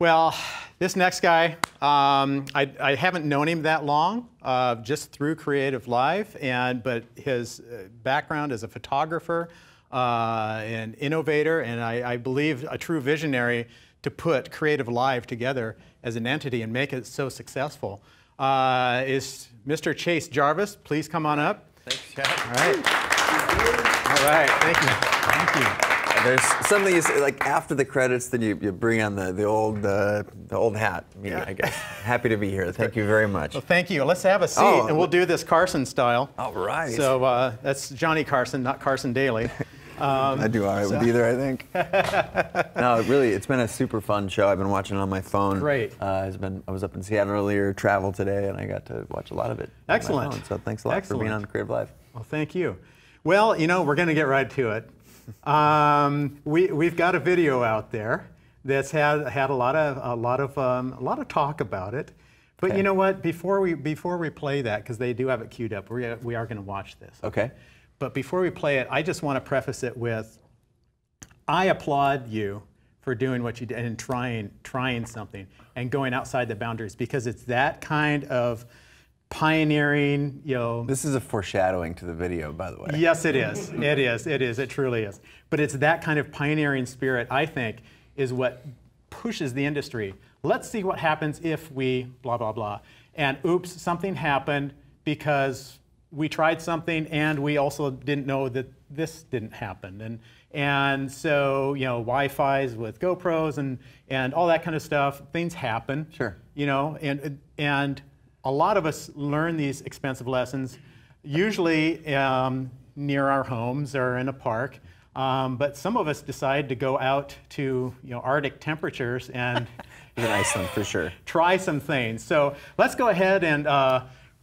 Well, this next guy, I haven't known him that long, just through CreativeLive, but his background as a photographer, an innovator, and I believe a true visionary to put CreativeLive together as an entity and make it so successful, is Mr. Chase Jarvis. Please come on up. Thanks, Chad. All right. All right. Thank you. Thank you. There's something you say, like after the credits, then you bring on the old hat. I guess. Happy to be here. Thank you very much. Well, thank you. Let's have a seat, and we'll do this Carson style. All right. So that's Johnny Carson, not Carson Daly. I do all right with either, I think. No, really, it's been a super fun show. I've been watching it on my phone. Great. I was up in Seattle earlier, traveled today, and I got to watch a lot of it. Excellent. On my phone. So thanks a lot for being on CreativeLive. Well, thank you. Well, you know, we're going to get right to it. We've got a video out there that's had a lot of talk about it. But okay. You know what? Before we play that, because they do have it queued up, we are going to watch this. Okay. But before we play it, I just want to preface it with, I applaud you for doing what you did and trying something and going outside the boundaries, because it's that kind of pioneering, you know. This is a foreshadowing to the video, by the way. Yes, it is. It is. It is. It truly is. But it's that kind of pioneering spirit, I think, is what pushes the industry. Let's see what happens if we blah, blah, blah. And oops, something happened because we tried something and we also didn't know that this didn't happen. And so, you know, Wi-Fi's with GoPros and all that kind of stuff, things happen. Sure. You know, and a lot of us learn these expensive lessons, usually near our homes or in a park. But some of us decide to go out to, you know, Arctic temperatures and in Iceland for sure. Try some things. So let's go ahead and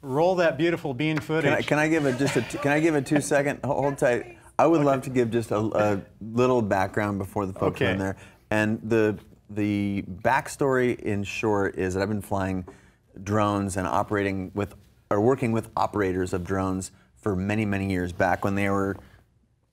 roll that beautiful bean footage. Can I give it just can I give a 2-second? Hold tight. I would love to give just a little background before the folks are in there. And the backstory, in short, is that I've been flying drones and working with operators of drones for many, many years back when they were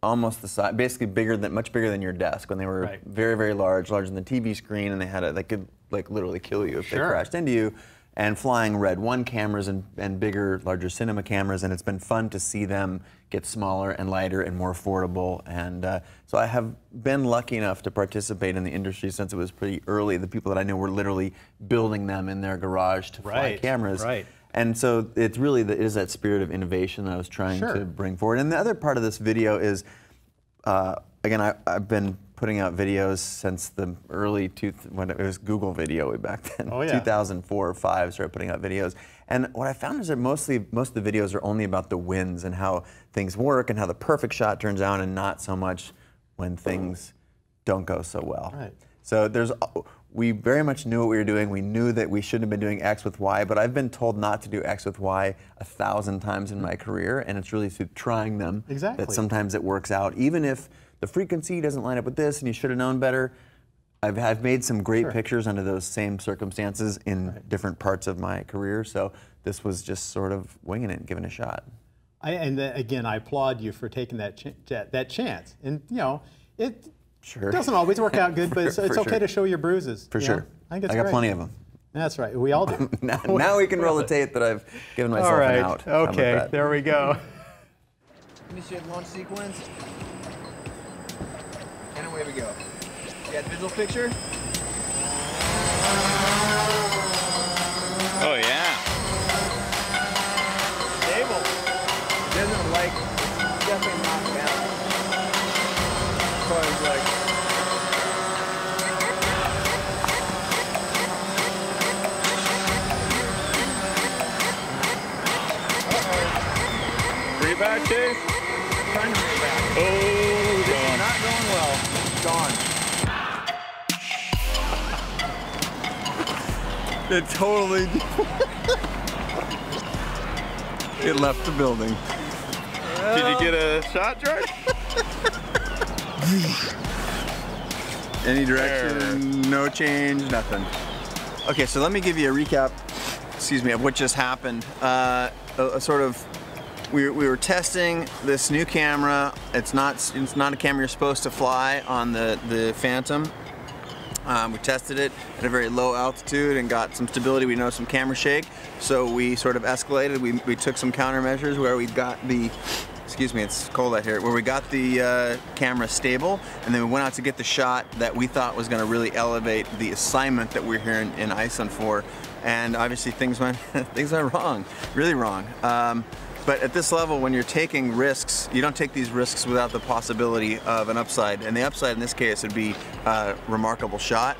almost the size, basically much bigger than your desk, when they were very, very large, larger than the TV screen, and they could like literally kill you if they crashed into you. And flying Red 1 cameras and bigger, larger cinema cameras, and it's been fun to see them get smaller and lighter and more affordable. And so I have been lucky enough to participate in the industry since it was pretty early. The people that I know were literally building them in their garage to fly cameras. Right. And so it's really it is that spirit of innovation that I was trying to bring forward. And the other part of this video is, again, I've been putting out videos since the early when it was Google Video way back then. Oh, yeah. 2004 or 5, started putting out videos. And what I found is that most of the videos are only about the wins and how things work and how the perfect shot turns out, and not so much when things don't go so well. Right. So we very much knew what we were doing. We knew that we shouldn't have been doing X with Y, but I've been told not to do X with Y 1,000 times in my career, and it's really through trying them that sometimes it works out. Even if the frequency doesn't line up with this and you should have known better, I've made some great pictures under those same circumstances in different parts of my career, so this was just sort of winging it and giving it a shot. Again, I applaud you for taking that chance. And, you know, it Sure. It doesn't always work out good, but it's okay to show your bruises. For sure. I think it's I got plenty of them. That's right. We all do. now we can roll the tape that I've given myself an out. Okay, there we go. Initiate launch sequence. And away we go. You got the visual picture? Oh, yeah. Stable. It doesn't definitely knock down. Probably like. Reback, Chase? Trying to reback. Oh, this is not going well. Gone. It totally. It left the building. Did you get a shot, George? Any direction, no change, nothing. Okay, so let me give you a recap, excuse me, of what just happened. We were testing this new camera. It's not a camera you're supposed to fly on the Phantom. We tested it at a very low altitude and got some stability. We know some camera shake, so we sort of escalated. We took some countermeasures where we got the, excuse me, it's cold out here, where we got the camera stable, and then we went out to get the shot that we thought was going to really elevate the assignment that we're here in Iceland for. And obviously things went wrong, really wrong. But at this level, when you're taking risks, you don't take these risks without the possibility of an upside. And the upside in this case would be a remarkable shot.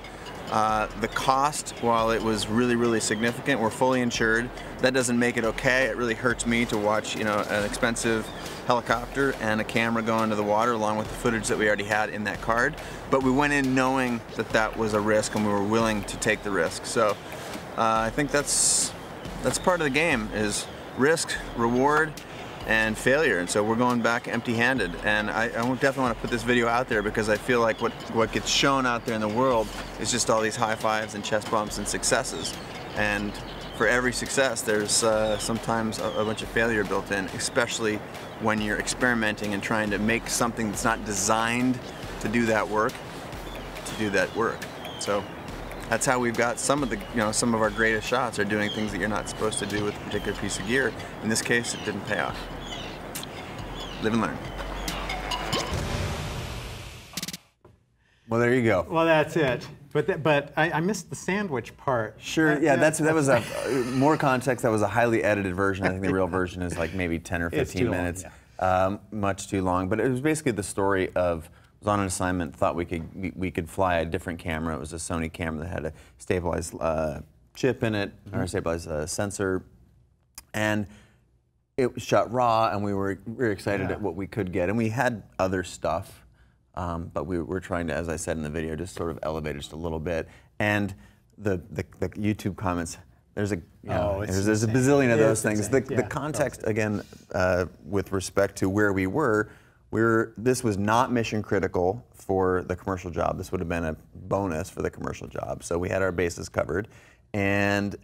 The cost, while it was really, really significant, we're fully insured. That doesn't make it okay. It really hurts me to watch, you know, an expensive helicopter and a camera go into the water along with the footage that we already had in that card. But we went in knowing that that was a risk and we were willing to take the risk. So I think that's part of the game, is risk, reward, and failure. And so we're going back empty-handed. And I definitely want to put this video out there because I feel like what gets shown out there in the world is just all these high fives and chest bumps and successes. And for every success, there's sometimes a bunch of failure built in, especially when you're experimenting and trying to make something that's not designed to do that work. So that's how we've got some of the, some of our greatest shots are doing things that you're not supposed to do with a particular piece of gear. In this case, it didn't pay off. Live and learn. Well, there you go. Well, that's it. But I missed the sandwich part. Sure, yeah, that was a, more context, that was a highly edited version. I think the real version is like maybe 10 or 15 minutes. Long, yeah. Much too long. But it was basically the story of, was on an assignment, thought we could fly a different camera. It was a Sony camera that had a stabilized chip in it, or a stabilized sensor. And it was shot raw, and we were very excited at what we could get. And we had other stuff, but we were trying to, as I said in the video, just sort of elevate it just a little bit. And the YouTube comments, there's a there's a bazillion of those things. The context, again, with respect to where we were, this was not mission critical for the commercial job. This would have been a bonus for the commercial job. So we had our bases covered, and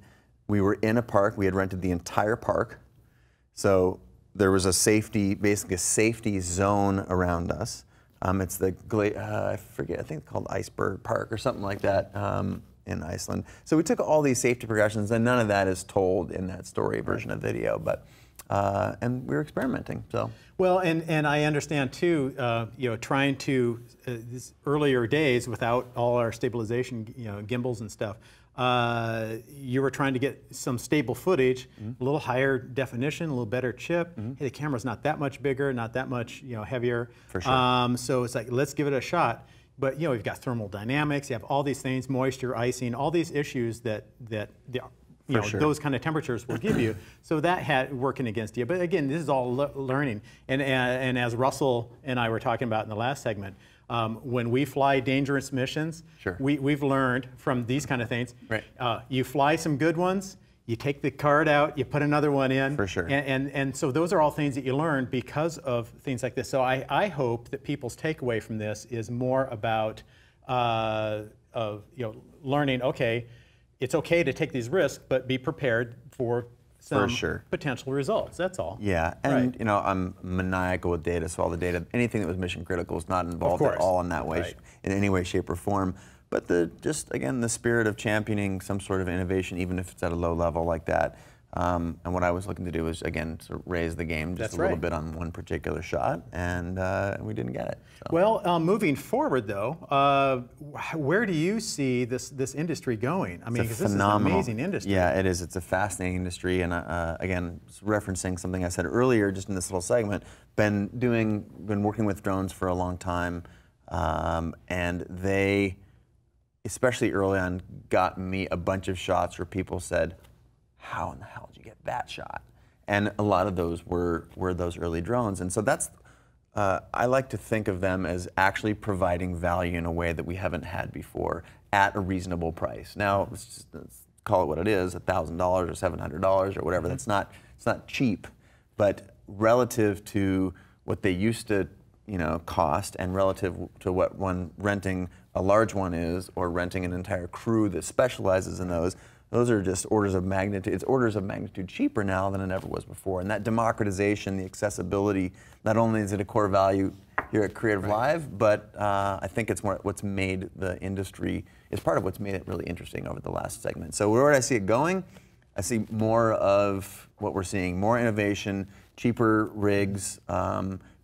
we were in a park. We had rented the entire park. So there was a safety, basically a safety zone around us. It's the, I forget, I think it's called Iceberg Park or something like that in Iceland. So we took all these safety precautions, and none of that is told in that story version of video, but, and we were experimenting, so. Well, and I understand too, trying to, these earlier days without all our stabilization, gimbals and stuff, you were trying to get some stable footage, a little higher definition, a little better chip. Hey, the camera's not that much bigger, not that much heavier. For sure. So it's like, let's give it a shot. But you've got thermal dynamics, you have all these things, moisture, icing, all these issues that those kind of temperatures will give you. So that had working against you. But again, this is all learning. And as Russell and I were talking about in the last segment, when we fly dangerous missions, we've learned from these kind of things. Right. You fly some good ones, you take the card out, you put another one in. For sure. And so those are all things that you learn because of things like this. So I hope that people's takeaway from this is more about learning, okay, it's okay to take these risks, but be prepared for some potential results. That's all. Yeah, and I'm maniacal with data, so all the data, anything that was mission critical is not involved at all in that way, in any way, shape, or form. But again, the spirit of championing some sort of innovation, even if it's at a low level like that. And what I was looking to do was, again, to raise the game just a little bit on one particular shot, and we didn't get it. So. Well, moving forward, though, where do you see this industry going? I mean, because this is an amazing industry. Yeah, it is. It's a fascinating industry, and again, referencing something I said earlier, just in this little segment, been working with drones for a long time, and they, especially early on, got me a bunch of shots where people said, how in the hell did you get that shot? And a lot of those were those early drones. And so that's, I like to think of them as actually providing value in a way that we haven't had before at a reasonable price. Now, let's call it what it is, $1,000 or $700 or whatever. It's not cheap, but relative to what they used to cost, and relative to what one renting a large one is, or renting an entire crew that specializes in those are just orders of magnitude. It's orders of magnitude cheaper now than it ever was before. And that democratization, the accessibility, not only is it a core value here at CreativeLive, but I think it's what's made the industry, is part of what's made it really interesting over the last segment. So where do I see it going? I see more of what we're seeing, more innovation, cheaper rigs,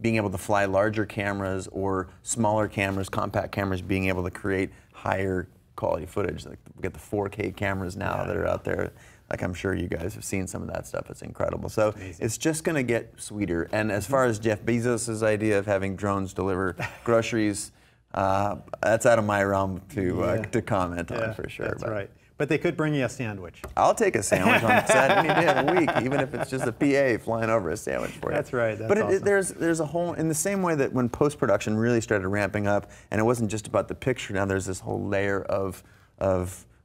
being able to fly larger cameras or smaller cameras, compact cameras, being able to create higher quality footage. Like we get the 4K cameras now that are out there. Like I'm sure you guys have seen some of that stuff. It's incredible. So it's just going to get sweeter. And as far as Jeff Bezos' idea of having drones deliver groceries, that's out of my realm to comment on for sure. That's right. But they could bring you a sandwich. I'll take a sandwich on set any day of the week, even if it's just a PA flying over a sandwich for you. That's right. That's but awesome. there's a whole, in the same way that when post-production really started ramping up, and it wasn't just about the picture, now there's this whole layer of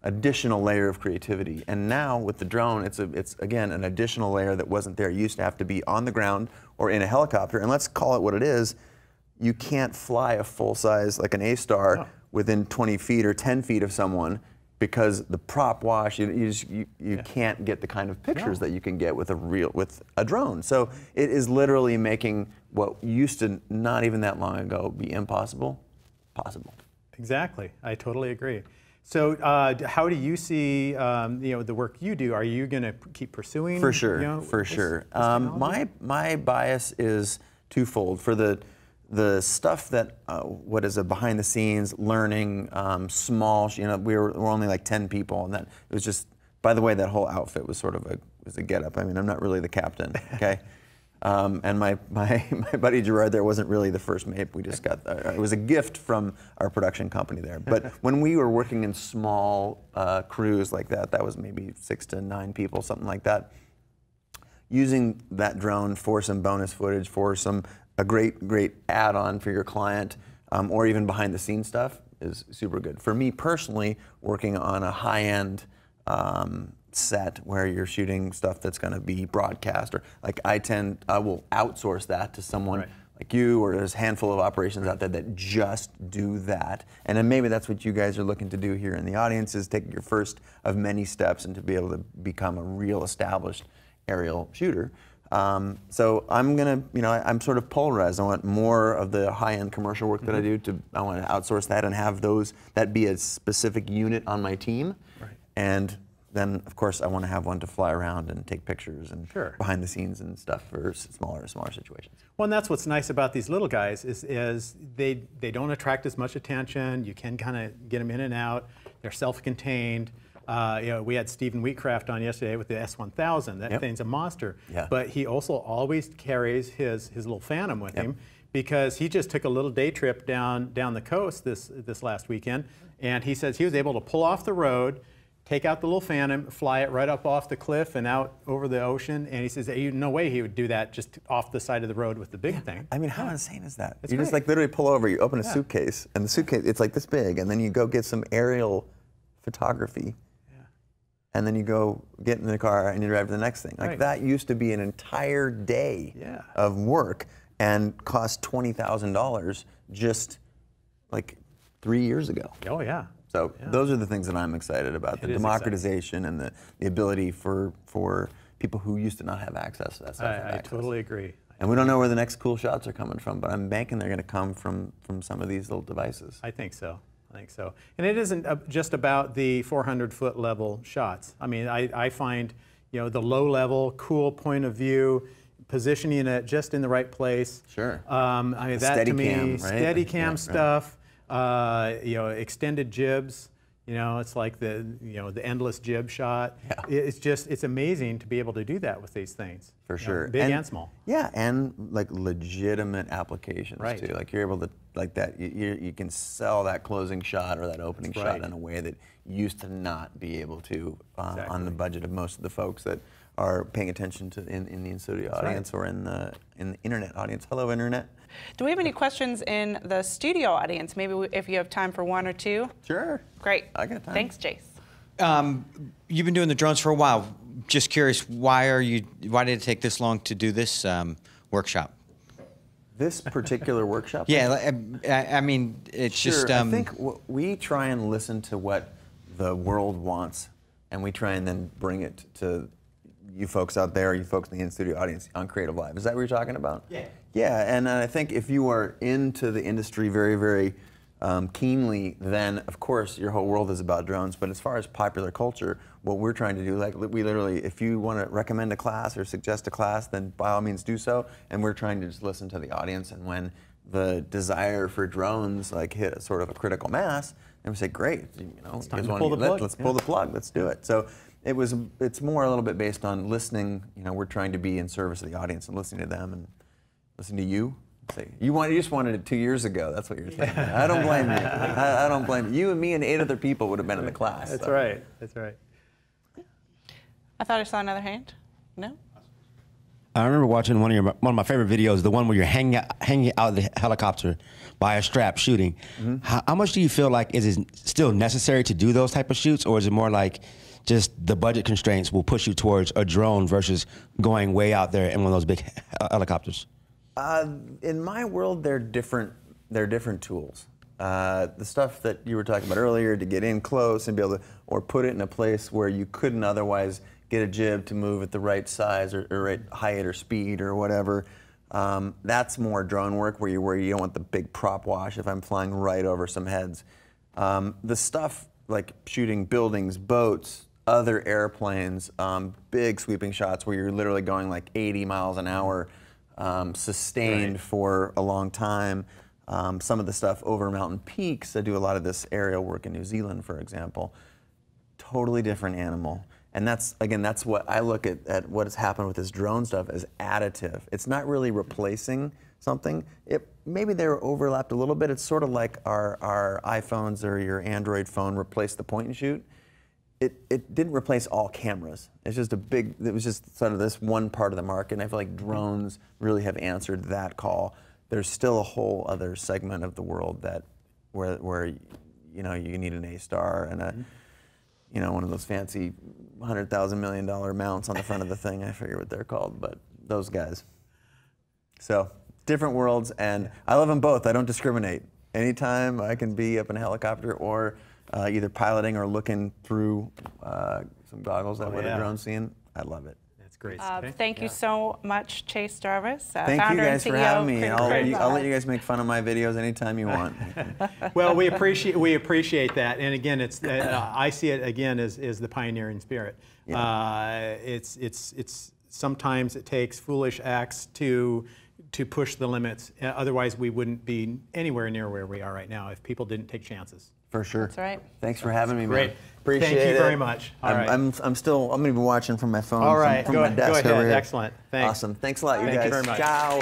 additional layer of creativity. And now with the drone, it's again an additional layer that wasn't there. You used to have to be on the ground or in a helicopter, and let's call it what it is. You can't fly a full-size, like an A-Star, within 20 feet or 10 feet of someone, because the prop wash, you can't get the kind of pictures that you can get with a drone. So it is literally making what used to not even that long ago be impossible, possible. Exactly, I totally agree. So how do you see the work you do? Are you going to keep pursuing? For sure, for sure. My bias is twofold. For the stuff that what is a behind the scenes learning, small, we're only like 10 people, and that it was just, by the way, that whole outfit was sort of a get-up. I mean, I'm not really the captain, okay? And my buddy Gerard there wasn't really the first mate. We just got, it was a gift from our production company there. But when we were working in small crews like that, that was maybe 6 to 9 people, something like that. Using that drone for some bonus footage, for a great add-on for your client, or even behind the scenes stuff is super good. For me personally, working on a high-end set where you're shooting stuff that's going to be broadcast, or like I will outsource that to someone like you, or there's a handful of operations out there that just do that. And then maybe that's what you guys are looking to do here in the audience, is take your first of many steps and to be able to become a real established aerial shooter. So I'm gonna, I'm sort of polarized. I want more of the high-end commercial work that I do. I want to outsource that and have that be a specific unit on my team. Right. And then, of course, I want to have one to fly around and take pictures and behind the scenes and stuff for smaller situations. Well, and that's what's nice about these little guys is they don't attract as much attention. You can kind of get them in and out. They're self-contained. We had Stephen Wheatcraft on yesterday with the S1000. That thing's a monster. Yeah. But he also always carries his little Phantom with him, because he just took a little day trip down the coast this last weekend, and he says he was able to pull off the road, take out the little Phantom, fly it right up off the cliff and out over the ocean, and he says no way he would do that just off the side of the road with the big thing. I mean, how insane is that? You just like literally pull over, you open a suitcase, and the suitcase, it's like this big, and then you go get some aerial photography. And then you go get in the car and you drive to the next thing. Like that used to be an entire day of work and cost $20,000 just like 3 years ago. Oh yeah. So those are the things that I'm excited about, the democratization and the ability for people who used to not have access to that stuff. I totally agree. And we don't know where the next cool shots are coming from, but I'm banking they're going to come from some of these little devices. I think so. I think so. And it isn't just about the 400-foot level shots. I mean, I find, the low level, cool point of view, positioning it just in the right place. Sure. I mean, that to me, steady cam stuff, extended jibs. It's like the endless jib shot. Yeah. It's amazing to be able to do that with these things. For sure. Big and small. Yeah, and like legitimate applications too. Like you're able to, like that, you can sell that closing shot or that opening shot in a way that you used to not be able to on the budget of most of the folks that are paying attention to in the in-studio audience or in the internet audience. Hello, internet. Do we have any questions in the studio audience? Maybe if you have time for one or two? Sure. Great. I got time. Thanks, Jace. You've been doing the drones for a while. Just curious, why did it take this long to do this workshop? This particular workshop? Yeah, I mean, it's just... I think we try and listen to what the world wants, and we try and then bring it to you folks out there, you folks in the in-studio audience on CreativeLive. Is that what you're talking about? Yeah. Yeah, and I think if you are into the industry very, very keenly, then of course your whole world is about drones. But as far as popular culture, what we're trying to do, like we literally, if you want to recommend a class or suggest a class, then by all means do so. And we're trying to just listen to the audience. And when the desire for drones like hit a sort of a critical mass, then we say, great, it's time to pull the plug. Let's pull the plug. Let's do it. So it's more a little bit based on listening. We're trying to be in service of the audience and listening to them and listening to you. Say, you just wanted it 2 years ago. That's what you're saying. I don't blame you. I don't blame you. You and me and 8 other people would have been in the class. That's right. That's right. I thought I saw another hand. No? I remember watching one of my favorite videos, the one where you're hanging out of the helicopter by a strap shooting. Mm-hmm. How much do you feel like is it still necessary to do those type of shoots, or is it more like just the budget constraints will push you towards a drone versus going way out there in one of those big helicopters? In my world, they're different tools. The stuff that you were talking about earlier, to get in close and be able to, or put it in a place where you couldn't otherwise get a jib to move at the right size or right height or speed or whatever. That's more drone work where you don't want the big prop wash if I'm flying right over some heads. The stuff like shooting buildings, boats, other airplanes, big sweeping shots where you're literally going like 80 miles an hour, sustained for a long time. Some of the stuff over mountain peaks, I do a lot of this aerial work in New Zealand, for example. Totally different animal. And that's what I look at what has happened with this drone stuff as additive. It's not really replacing something. Maybe they're overlapped a little bit. It's sort of like our iPhones or your Android phone replaced the point and shoot. It didn't replace all cameras. It was just sort of this one part of the market, and I feel like drones really have answered that call. There's still a whole other segment of the world where you need an A-star and a one of those fancy $100,000 million mounts on the front of the thing. I forget what they're called, but those guys. So different worlds, and I love them both. I don't discriminate. Anytime I can be up in a helicopter or either piloting or looking through some goggles at what a drone's seeing, I love it. That's great. Thank you so much, Chase Jarvis, Thank founder you guys and for CEO having me. of I'll let you guys make fun of my videos anytime you want. Well, we appreciate that, and again, it's I see it again as the pioneering spirit. Yeah. It's sometimes it takes foolish acts to push the limits. Otherwise, we wouldn't be anywhere near where we are right now if people didn't take chances. For sure. That's right. Thanks for having me, Great. man. Appreciate it. Thank you very much. All right. I'm going to be watching from my phone. All right. From my desk go ahead. over here. Excellent. Thanks. Awesome. Thanks a lot, you guys. Thank you very much. Ciao.